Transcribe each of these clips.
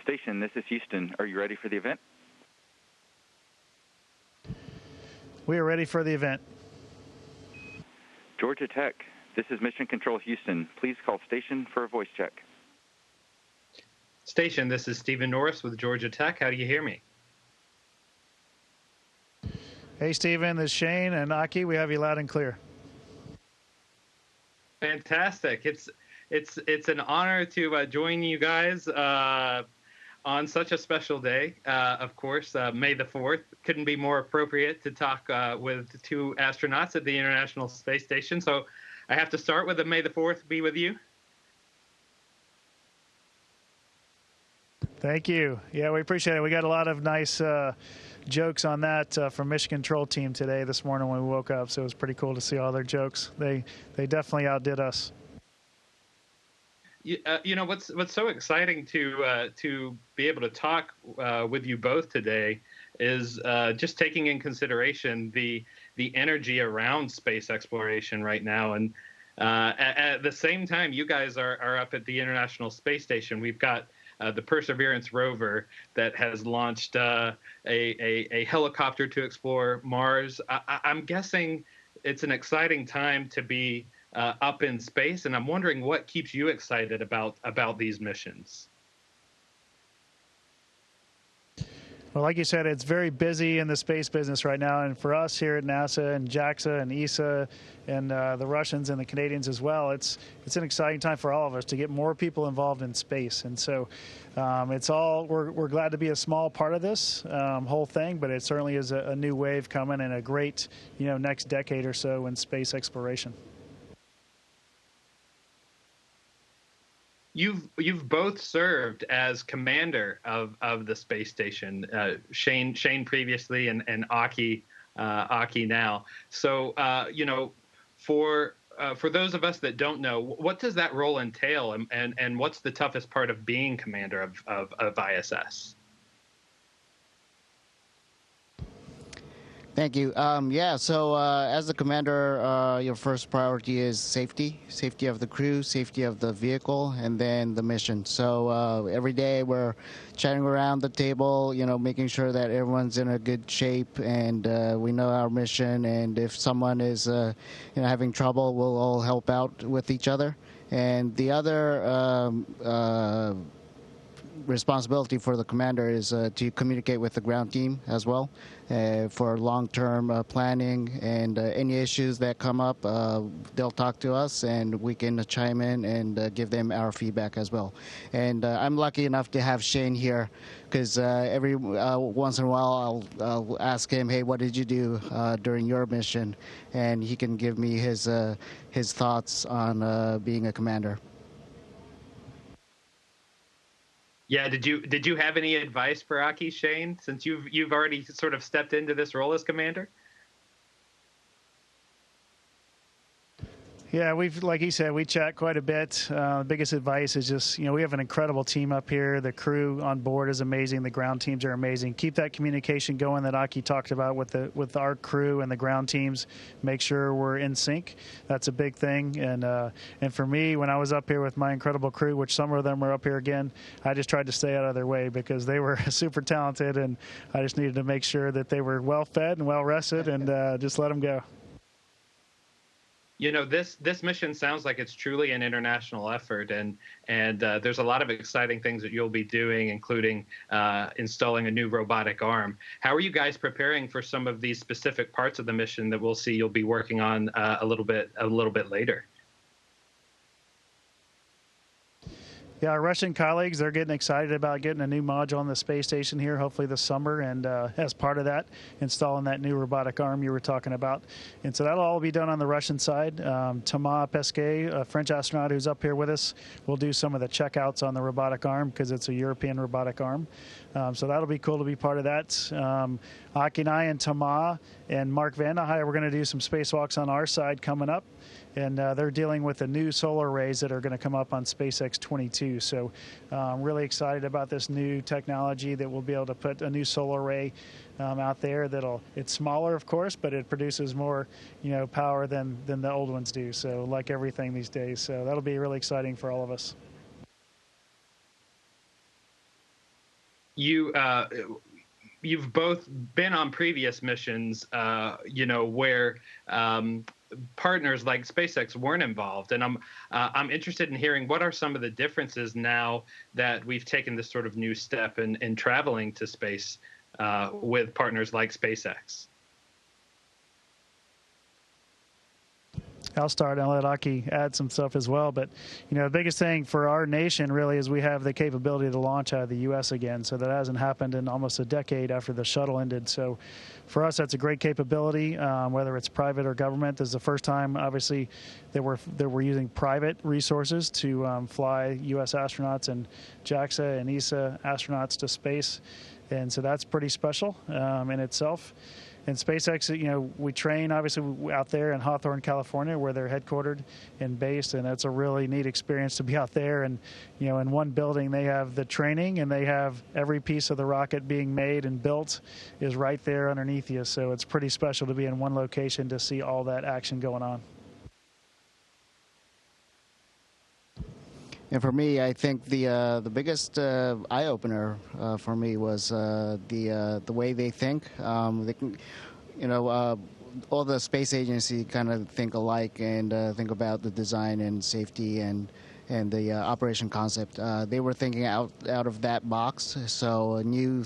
Station, this is Houston. Are you ready for the event? We are ready for the event. Georgia Tech, this is Mission Control Houston. Please call station for a voice check. Station, this is Stephen Norris with Georgia Tech. How do you hear me? Hey, Stephen, this is Shane and Aki. We have you loud and clear. Fantastic. It's an honor to join you guys on such a special day. Of course, May the 4th. Couldn't be more appropriate to talk with two astronauts at the International Space Station. So I have to start with a May the 4th be with you. Thank you. Yeah, we appreciate it. We got a lot of nice jokes on that from Mission Control team today, this morning when we woke up. So it was pretty cool to see all their jokes. They definitely outdid us. You know what's so exciting to be able to talk with you both today is just taking in consideration the energy around space exploration right now, and at the same time, you guys are up at the International Space Station. We've got the Perseverance rover that has launched a helicopter to explore Mars. I'm guessing it's an exciting time to be up in space, and I'm wondering what keeps you excited about these missions. Well, like you said, it's very busy in the space business right now, and for us here at NASA and JAXA and ESA and the Russians and the Canadians as well, it's an exciting time for all of us to get more people involved in space. And so we're glad to be a small part of this whole thing, but it certainly is a new wave coming and a great next decade or so in space exploration. You've both served as commander of the space station, Shane previously and Aki now. So for those of us that don't know, what does that role entail, and what's the toughest part of being commander of ISS? Thank you. So as the commander, your first priority is safety of the crew, safety of the vehicle, and then the mission. So every day we're chatting around the table, making sure that everyone's in a good shape, and we know our mission. And if someone is, having trouble, we'll all help out with each other. And the other responsibility for the commander is to communicate with the ground team as well for long-term planning, and any issues that come up, they'll talk to us and we can chime in and give them our feedback as well. And I'm lucky enough to have Shane here, because every once in a while I'll ask him, hey, what did you do during your mission? And he can give me his thoughts on being a commander. Yeah, did you have any advice for Aki, Shane, since you've already sort of stepped into this role as commander? Yeah, like he said, we chat quite a bit. The biggest advice is just, we have an incredible team up here. The crew on board is amazing. The ground teams are amazing. Keep that communication going that Aki talked about with our crew and the ground teams. Make sure we're in sync. That's a big thing. And for me, when I was up here with my incredible crew, which some of them were up here again, I just tried to stay out of their way because they were super talented, and I just needed to make sure that they were well fed and well rested, and just let them go. This mission sounds like it's truly an international effort, and there's a lot of exciting things that you'll be doing, including installing a new robotic arm. How are you guys preparing for some of these specific parts of the mission that we'll see you'll be working on a little bit later? Yeah, our Russian colleagues, they're getting excited about getting a new module on the space station here, hopefully this summer, and as part of that, installing that new robotic arm you were talking about. And so that'll all be done on the Russian side. Thomas Pesquet, a French astronaut who's up here with us, will do some of the checkouts on the robotic arm because it's a European robotic arm. So that'll be cool to be part of that. Aki and I and Thomas and Mark Vandehei, we're going to do some spacewalks on our side coming up. And they're dealing with the new solar arrays that are going to come up on SpaceX 22. So I'm really excited about this new technology that we'll be able to put a new solar array out there. It's smaller, of course, but it produces more, power than the old ones do. So like everything these days. So that'll be really exciting for all of us. you've both been on previous missions, where partners like SpaceX weren't involved, and I'm interested in hearing what are some of the differences now that we've taken this sort of new step in traveling to space with partners like SpaceX. I'll start and let Aki add some stuff as well. But, the biggest thing for our nation really is we have the capability to launch out of the U.S. again. So that hasn't happened in almost a decade after the shuttle ended. So for us, that's a great capability, whether it's private or government. This is the first time, obviously, that we're using private resources to fly U.S. astronauts and JAXA and ESA astronauts to space. And so that's pretty special in itself. And SpaceX, we train obviously out there in Hawthorne, California, where they're headquartered and based, and that's a really neat experience to be out there. And in one building they have the training, and they have every piece of the rocket being made and built is right there underneath you. So it's pretty special to be in one location to see all that action going on. And for me, I think the biggest eye opener for me was the way they think. They can, all the space agency kind of think alike and think about the design and safety and the operation concept. They were thinking out of that box, so new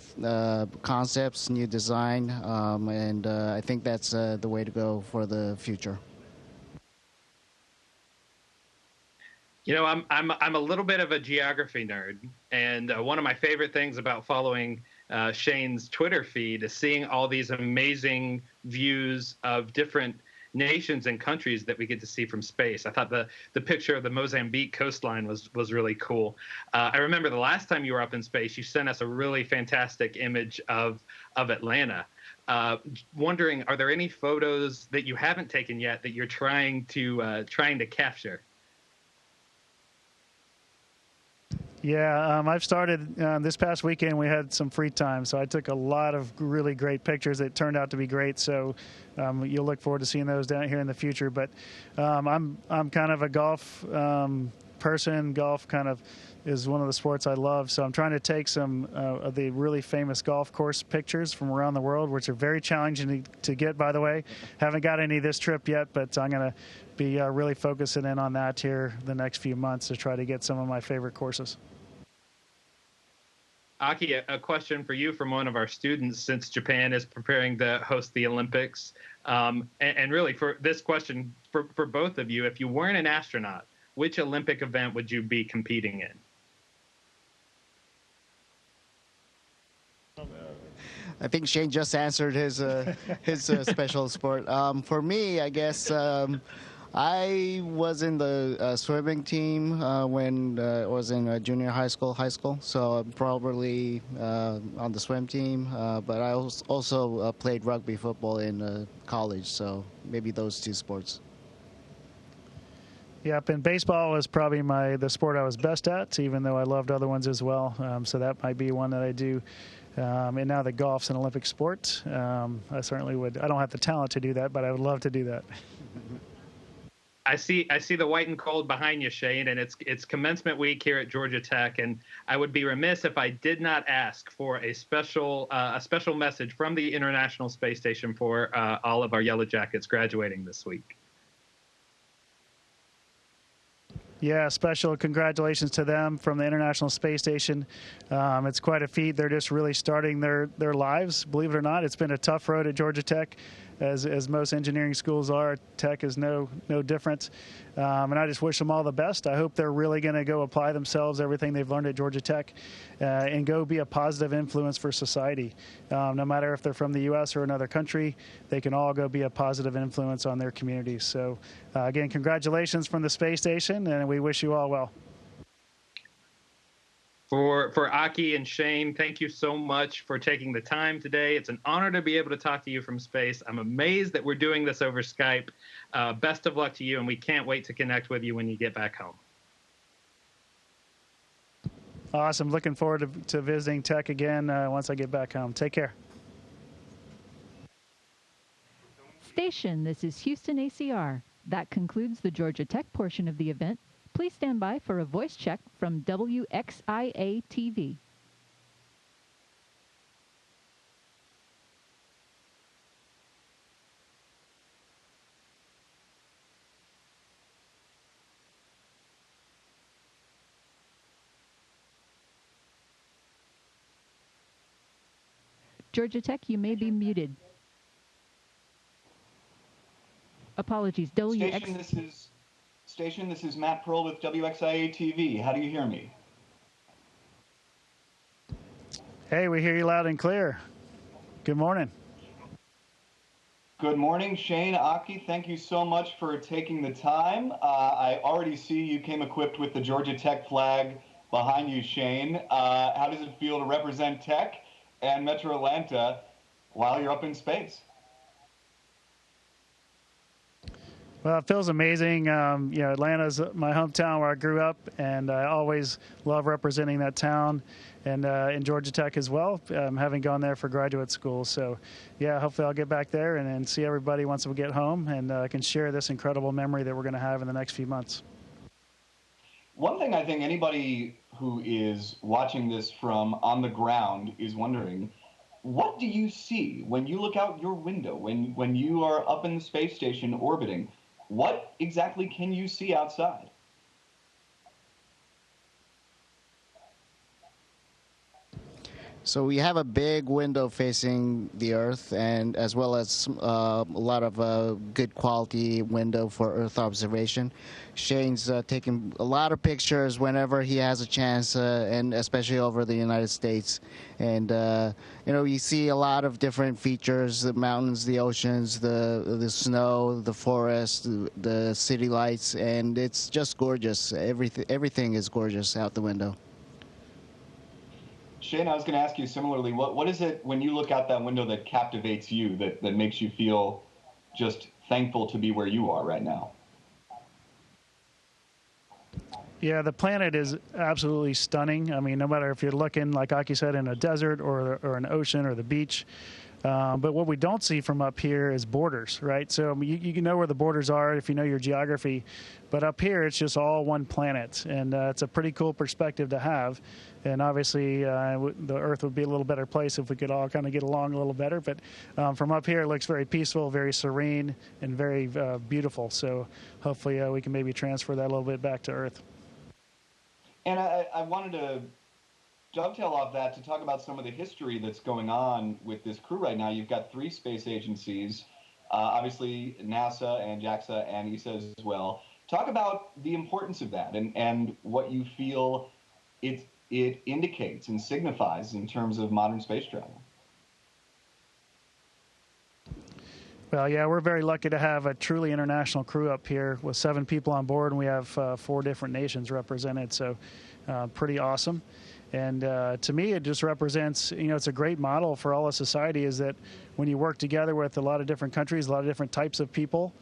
concepts, new design, and I think that's the way to go for the future. I'm a little bit of a geography nerd, and one of my favorite things about following Shane's Twitter feed is seeing all these amazing views of different nations and countries that we get to see from space. I thought the picture of the Mozambique coastline was really cool. I remember the last time you were up in space, you sent us a really fantastic image of Atlanta. Wondering, are there any photos that you haven't taken yet that you're trying to capture? Yeah, I've started this past weekend. We had some free time, so I took a lot of really great pictures that turned out to be great. So you'll look forward to seeing those down here in the future. But I'm kind of a golf person. Golf kind of is one of the sports I love. So I'm trying to take some of the really famous golf course pictures from around the world, which are very challenging to get, by the way. Haven't got any this trip yet, but I'm going to be really focusing in on that here the next few months to try to get some of my favorite courses. Aki, a question for you from one of our students, since Japan is preparing to host the Olympics. And really, for this question, for both of you, if you weren't an astronaut, which Olympic event would you be competing in? I think Shane just answered his special sport. For me, I guess I was in the swimming team when I was in junior high school. So I'm probably on the swim team. But I also played rugby football in college. So maybe those two sports. Yep, and baseball was probably the sport I was best at, even though I loved other ones as well. So that might be one that I do. And now that golf's an Olympic sport, I certainly would. I don't have the talent to do that, but I would love to do that. I see the white and cold behind you, Shane, and it's commencement week here at Georgia Tech, and I would be remiss if I did not ask for a special message from the International Space Station for all of our Yellow Jackets graduating this week. Yeah, special congratulations to them from the International Space Station. It's quite a feat. They're just really starting their lives. Believe it or not, it's been a tough road at Georgia Tech, as most engineering schools are. Tech is no different. And I just wish them all the best. I hope they're really going to go apply themselves, everything they've learned at Georgia Tech, and go be a positive influence for society. No matter if they're from the U.S. or another country, they can all go be a positive influence on their communities. So, again, congratulations from the space station, and we wish you all well. For Aki and Shane, thank you so much for taking the time today. It's an honor to be able to talk to you from space. I'm amazed that we're doing this over Skype. Best of luck to you, and we can't wait to connect with you when you get back home. Awesome. Looking forward to visiting Tech again once I get back home. Take care. Station, this is Houston ACR. That concludes the Georgia Tech portion of the event. Please stand by for a voice check from WXIA-TV. Georgia Tech, you may be muted. Apologies. Station, this is Matt Pearl with WXIA-TV. How do you hear me? Hey, we hear you loud and clear. Good morning. Good morning, Shane, Aki. Thank you so much for taking the time. I already see you came equipped with the Georgia Tech flag behind you, Shane. How does it feel to represent Tech and Metro Atlanta while you're up in space? Well, it feels amazing. Atlanta's my hometown where I grew up, and I always love representing that town, and in Georgia Tech as well, having gone there for graduate school. So, yeah, hopefully I'll get back there and see everybody once we get home, and I can share this incredible memory that we're going to have in the next few months. One thing I think anybody who is watching this from on the ground is wondering, what do you see when you look out your window, when you are up in the space station orbiting? What exactly can you see outside? So we have a big window facing the Earth, and as well as a lot of good quality window for Earth observation. Shane's taking a lot of pictures whenever he has a chance, and especially over the United States. And you see a lot of different features: the mountains, the oceans, the snow, the forest, the city lights, and it's just gorgeous. Everything is gorgeous out the window. Shane, I was going to ask you similarly, what is it when you look out that window that captivates you, that makes you feel just thankful to be where you are right now? Yeah, the planet is absolutely stunning. I mean, no matter if you're looking, like Aki said, in a desert or an ocean or the beach. But what we don't see from up here is borders, right? So I mean, you know where the borders are if you know your geography. But up here, it's just all one planet. And it's a pretty cool perspective to have. And obviously, the Earth would be a little better place if we could all kind of get along a little better. But from up here, it looks very peaceful, very serene, and very beautiful. So hopefully we can maybe transfer that a little bit back to Earth. And I wanted to dovetail off that to talk about some of the history that's going on with this crew right now. You've got 3 space agencies, obviously NASA and JAXA and ESA as well. Talk about the importance of that and what you feel it indicates and signifies in terms of modern space travel. Well, yeah, we're very lucky to have a truly international crew up here with 7 people on board, and we have 4 different nations represented, so pretty awesome. And to me, it just represents, it's a great model for all of society, is that when you work together with a lot of different countries, a lot of different types of people,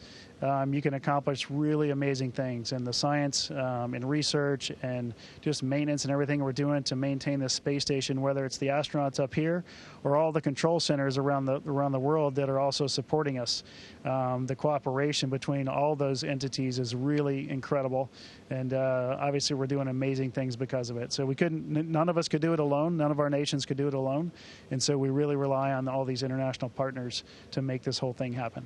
you can accomplish really amazing things. And the science and research and just maintenance and everything we're doing to maintain this space station, whether it's the astronauts up here or all the control centers around the world that are also supporting us. The cooperation between all those entities is really incredible. And obviously, we're doing amazing things because of it. So none of us could do it alone. None of our nations could do it alone. And so we really rely on all these international partners to make this whole thing happen.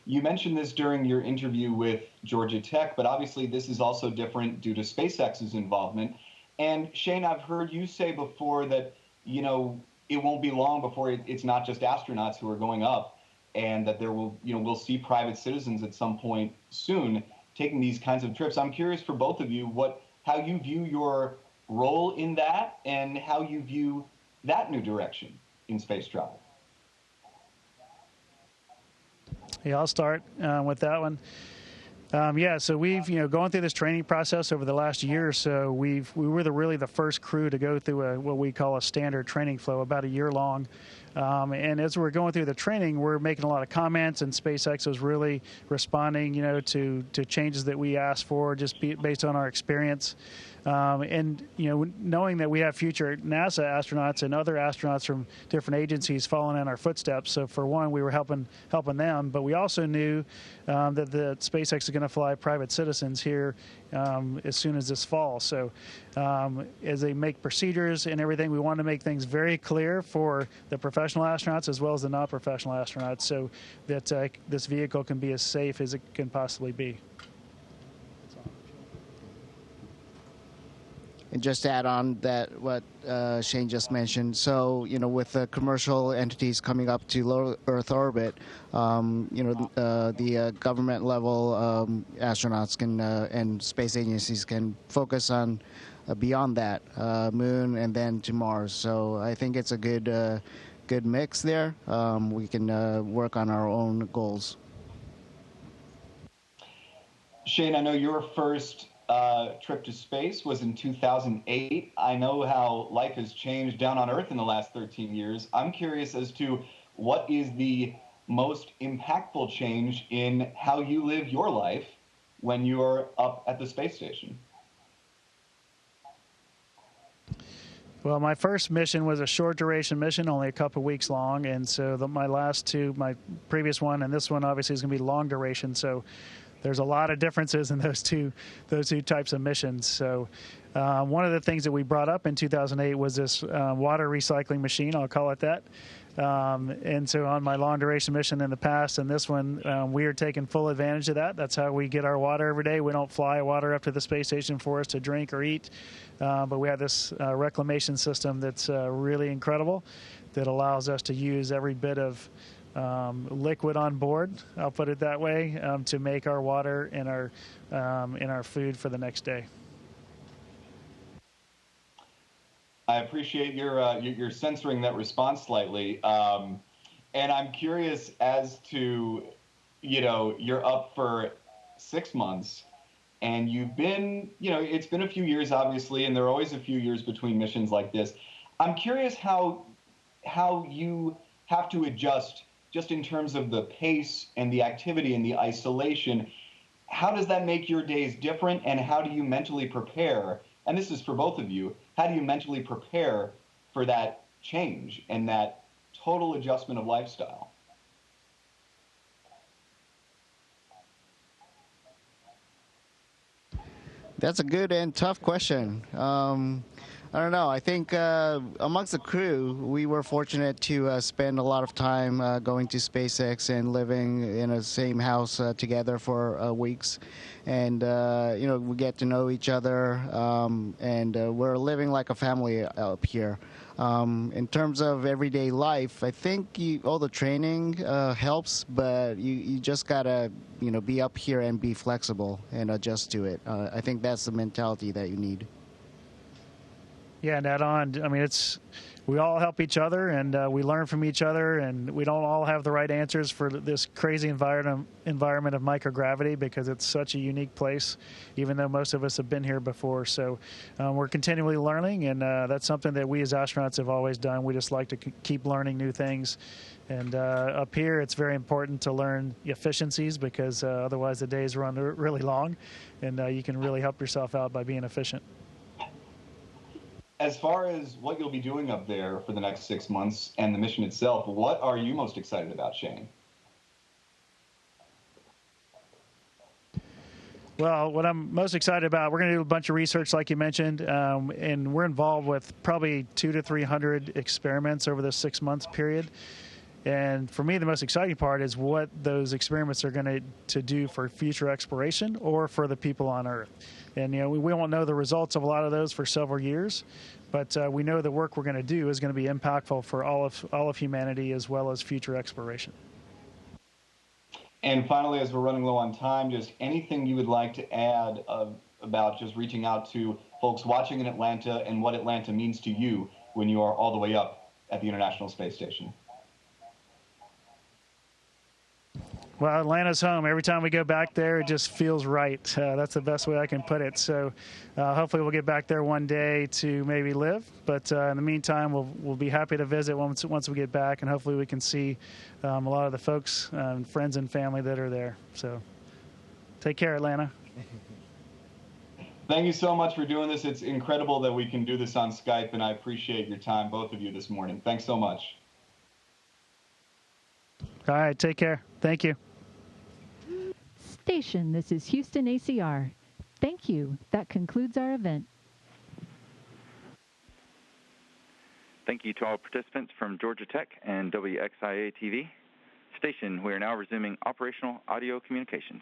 You mentioned this during your interview with Georgia Tech, but obviously this is also different due to SpaceX's involvement. And Shane, I've heard you say before that, it won't be long before it's not just astronauts who are going up, and that we'll see private citizens at some point soon taking these kinds of trips. I'm curious for both of you how you view your role in that and how you view that new direction in space travel. Yeah, I'll start with that one. So we've, going through this training process over the last year or so, we were really the first crew to go through what we call a standard training flow, about a year long. And as we're going through the training, we're making a lot of comments, and SpaceX was really responding, to changes that we asked for, just based on our experience. And knowing that we have future NASA astronauts and other astronauts from different agencies following in our footsteps. So for one, we were helping them, but we also knew that the SpaceX is going to fly private citizens here as soon as this fall. So as they make procedures and everything, we want to make things very clear for the professional astronauts as well as the non-professional astronauts, so that this vehicle can be as safe as it can possibly be. And just to add on that, what Shane just mentioned, so, with the commercial entities coming up to low Earth orbit, the government level astronauts can and space agencies can focus on beyond that, Moon and then to Mars. So I think it's a good mix there. We can work on our own goals. Shane, I know your first trip to space was in 2008. I know how life has changed down on Earth in the last 13 years. I'm curious as to what is the most impactful change in how you live your life when you're up at the space station. Well, my first mission was a short duration mission, only a couple weeks long, and so my last two, my previous one and this one, obviously is going to be long duration. So there's a lot of differences in those two types of missions. So one of the things that we brought up in 2008 was this water recycling machine, I'll call it that. And so on my long duration mission in the past and this one, we are taking full advantage of that. That's how we get our water every day. We don't fly water up to the space station for us to drink or eat, but we have this reclamation system that's really incredible that allows us to use every bit of liquid on board, I'll put it that way, to make our water and our food for the next day. I appreciate your censoring that response slightly, and I'm curious as to, you're up for 6 months, and you've been, it's been a few years obviously, and there are always a few years between missions like this. I'm curious how you have to adjust just in terms of the pace and the activity and the isolation. How does that make your days different, and how do you mentally prepare? And this is for both of you. How do you mentally prepare for that change and that total adjustment of lifestyle? That's a good and tough question. I don't know. I think amongst the crew, we were fortunate to spend a lot of time going to SpaceX and living in a same house together for weeks. And, we get to know each other, and we're living like a family up here. In terms of everyday life, I think all the training helps, but you just got to, be up here and be flexible and adjust to it. I think that's the mentality that you need. Yeah, and add on, I mean, we all help each other, and we learn from each other, and we don't all have the right answers for this crazy environment of microgravity, because it's such a unique place, even though most of us have been here before. So we're continually learning, and that's something that we as astronauts have always done. We just like to keep learning new things. And up here, it's very important to learn efficiencies, because otherwise the days run really long, and you can really help yourself out by being efficient. As far as what you'll be doing up there for the next 6 months and the mission itself, what are you most excited about, Shane? Well, what I'm most excited about, we're going to do a bunch of research, like you mentioned, and we're involved with probably 200 to 300 experiments over this 6 months period. And for me, the most exciting part is what those experiments are going to do for future exploration or for the people on Earth. And we won't know the results of a lot of those for several years, but we know the work we're going to do is going to be impactful for all of humanity as well as future exploration. And finally, as we're running low on time, just anything you would like to add about just reaching out to folks watching in Atlanta and what Atlanta means to you when you are all the way up at the International Space Station? Well, Atlanta's home. Every time we go back there, it just feels right. That's the best way I can put it. So hopefully we'll get back there one day to maybe live. But in the meantime, we'll be happy to visit once we get back, and hopefully we can see a lot of the folks, friends and family that are there. So take care, Atlanta. Thank you so much for doing this. It's incredible that we can do this on Skype, and I appreciate your time, both of you, this morning. Thanks so much. All right, take care. Thank you. Station, this is Houston ACR. Thank you. That concludes our event. Thank you to all participants from Georgia Tech and WXIA-TV. Station, we are now resuming operational audio communications.